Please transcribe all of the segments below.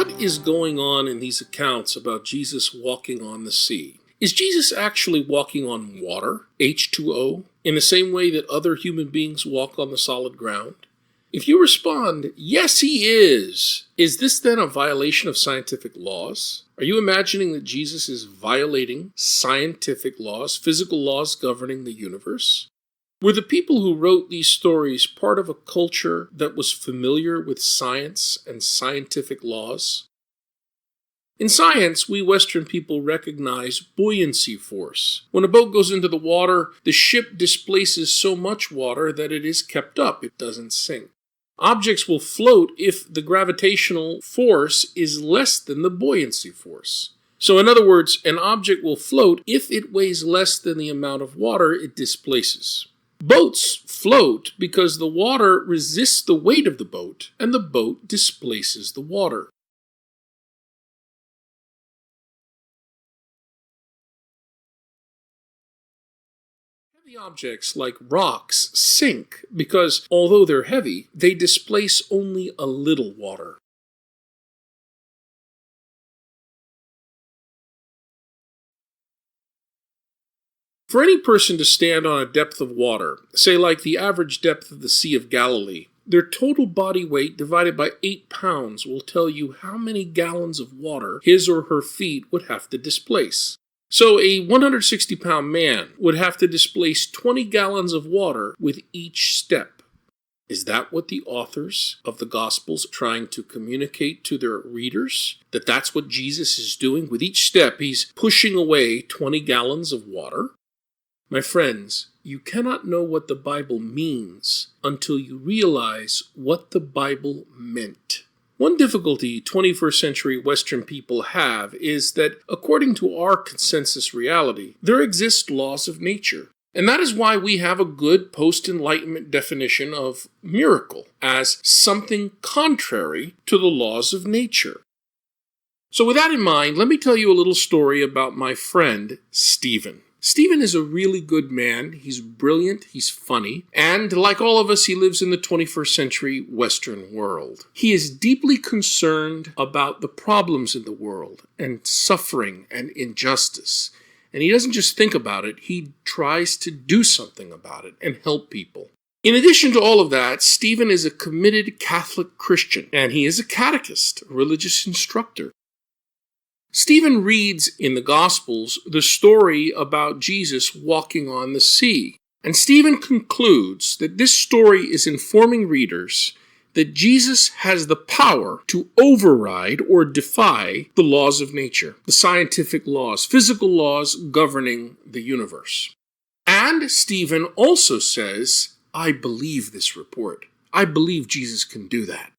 what is going on in these accounts about Jesus walking on the sea? Is Jesus actually walking on water, H2O, in the same way that other human beings walk on the solid ground? If you respond, yes, he is this then a violation of scientific laws? Are you imagining that Jesus is violating scientific laws, physical laws governing the universe? Were the people who wrote these stories part of a culture that was familiar with science and scientific laws? In science, we Western people recognize buoyancy force. When a boat goes into the water, the ship displaces so much water that it is kept up. It doesn't sink. Objects will float if the gravitational force is less than the buoyancy force. So in other words, an object will float if it weighs less than the amount of water it displaces. Boats float because the water resists the weight of the boat, and the boat displaces the water. Heavy objects like rocks sink because, although they're heavy, they displace only a little water. For any person to stand on a depth of water, say like the average depth of the Sea of Galilee, their total body weight divided by 8 pounds will tell you how many gallons of water his or her feet would have to displace. So a 160-pound man would have to displace 20 gallons of water with each step. Is that what the authors of the Gospels are trying to communicate to their readers? That that's what Jesus is doing? With each step, he's pushing away 20 gallons of water? My friends, you cannot know what the Bible means until you realize what the Bible meant. One difficulty 21st century Western people have is that, according to our consensus reality, there exist laws of nature. And that is why we have a good post-Enlightenment definition of miracle as something contrary to the laws of nature. So with that in mind, let me tell you a little story about my friend, Stephen. Stephen is a really good man. He's brilliant, he's funny, and like all of us, he lives in the 21st century Western world. He is deeply concerned about the problems in the world and suffering and injustice. And he doesn't just think about it, he tries to do something about it and help people. In addition to all of that, Stephen is a committed Catholic Christian, and he is a catechist, a religious instructor. Stephen reads in the Gospels the story about Jesus walking on the sea. And Stephen concludes that this story is informing readers that Jesus has the power to override or defy the laws of nature, the scientific laws, physical laws governing the universe. And Stephen also says, I believe this report. I believe Jesus can do that.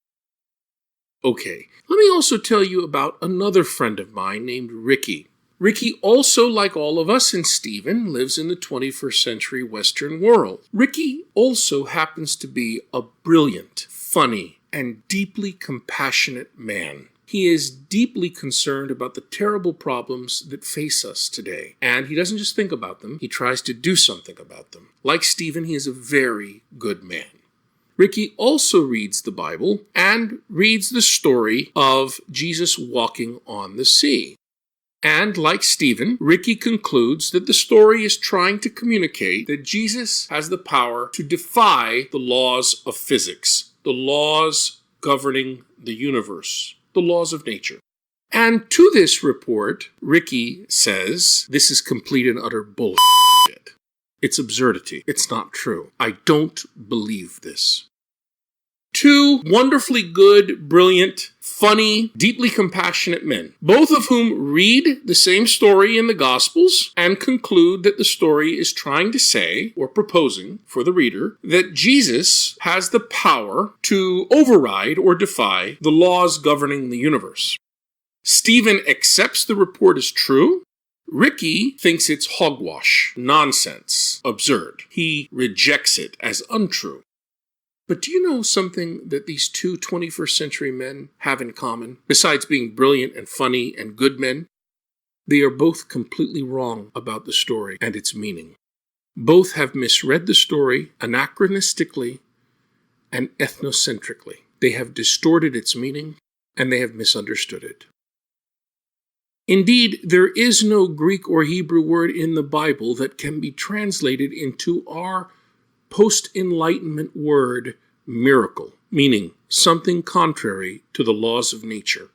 Okay, let me also tell you about another friend of mine named Ricky. Ricky also, like all of us and Stephen, lives in the 21st century Western world. Ricky also happens to be a brilliant, funny, and deeply compassionate man. He is deeply concerned about the terrible problems that face us today. And he doesn't just think about them, he tries to do something about them. Like Stephen, he is a very good man. Ricky also reads the Bible and reads the story of Jesus walking on the sea. And like Stephen, Ricky concludes that the story is trying to communicate that Jesus has the power to defy the laws of physics, the laws governing the universe, the laws of nature. And to this report, Ricky says, this is complete and utter bullshit. It's absurdity. It's not true. I don't believe this. Two wonderfully good, brilliant, funny, deeply compassionate men, both of whom read the same story in the Gospels and conclude that the story is trying to say, or proposing for the reader, that Jesus has the power to override or defy the laws governing the universe. Stephen accepts the report as true. Ricky thinks it's hogwash, nonsense, absurd. He rejects it as untrue. But do you know something that these two 21st century men have in common, besides being brilliant and funny and good men? They are both completely wrong about the story and its meaning. Both have misread the story anachronistically and ethnocentrically. They have distorted its meaning, and they have misunderstood it. Indeed, there is no Greek or Hebrew word in the Bible that can be translated into our post-Enlightenment word miracle, meaning something contrary to the laws of nature.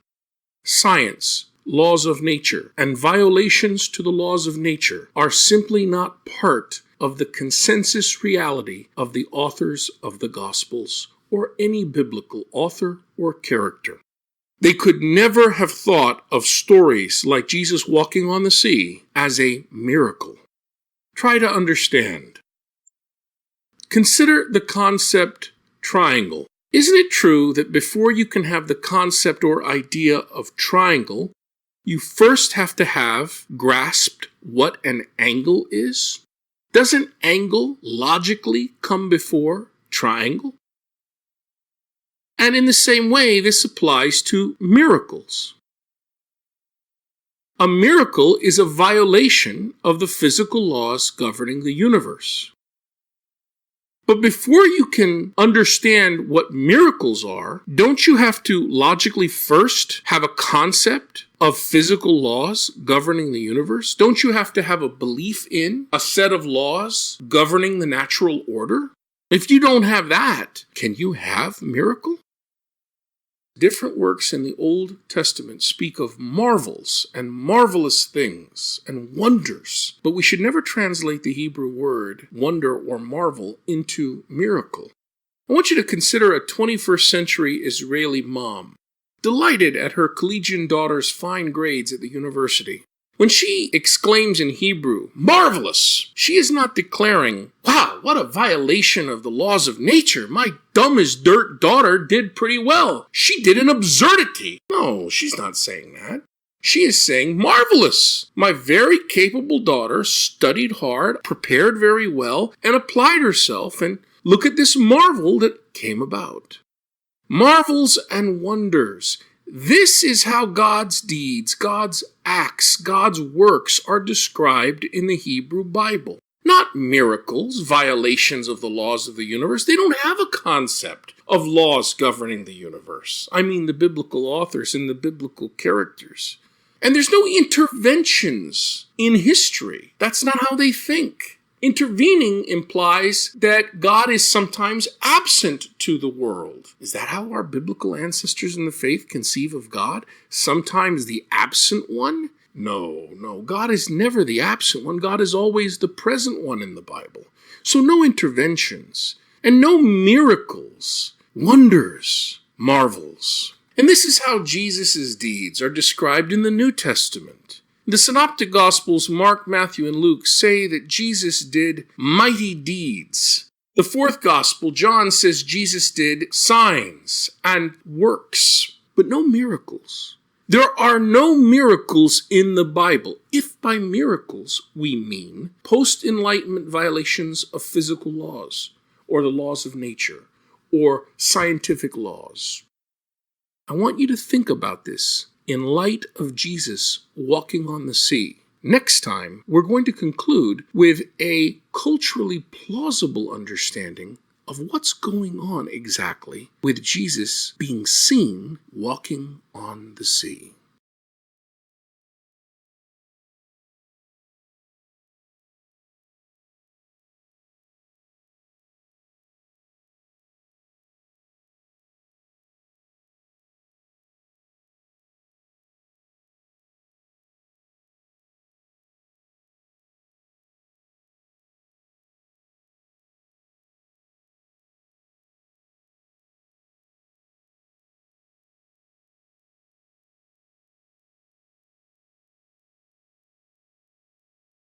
Science, laws of nature, and violations to the laws of nature are simply not part of the consensus reality of the authors of the Gospels or any biblical author or character. They could never have thought of stories like Jesus walking on the sea as a miracle. Try to understand. Consider the concept triangle. Isn't it true that before you can have the concept or idea of triangle, you first have to have grasped what an angle is? Doesn't angle logically come before triangle? And in the same way, this applies to miracles. A miracle is a violation of the physical laws governing the universe. But before you can understand what miracles are, don't you have to logically first have a concept of physical laws governing the universe? Don't you have to have a belief in a set of laws governing the natural order? If you don't have that, can you have miracle? Different works in the Old Testament speak of marvels and marvelous things and wonders, but we should never translate the Hebrew word wonder or marvel into miracle. I want you to consider a 21st century Israeli mom, delighted at her collegiate daughter's fine grades at the university. When she exclaims in Hebrew, "Marvelous!" she is not declaring, "Wow, what a violation of the laws of nature. My dumb as dirt daughter did pretty well. She did an absurdity." No, she's not saying that. She is saying, "Marvelous! My very capable daughter studied hard, prepared very well, and applied herself, and look at this marvel that came about." Marvels and wonders. This is how God's deeds, God's acts, God's works are described in the Hebrew Bible. Not miracles, violations of the laws of the universe. They don't have a concept of laws governing the universe. I mean the biblical authors and the biblical characters. And there's no interventions in history. That's not how they think. Intervening implies that God is sometimes absent to the world. Is that how our biblical ancestors in the faith conceive of God? Sometimes the absent one? No. God is never the absent one. God is always the present one in the Bible. So no interventions and no miracles, wonders, marvels. And this is how Jesus' deeds are described in the New Testament. The Synoptic Gospels, Mark, Matthew, and Luke, say that Jesus did mighty deeds. The fourth Gospel, John, says Jesus did signs and works, but no miracles. There are no miracles in the Bible, if by miracles we mean post-Enlightenment violations of physical laws, or the laws of nature, or scientific laws. I want you to think about this in light of Jesus walking on the sea. Next time, we're going to conclude with a culturally plausible understanding of what's going on exactly with Jesus being seen walking on the sea.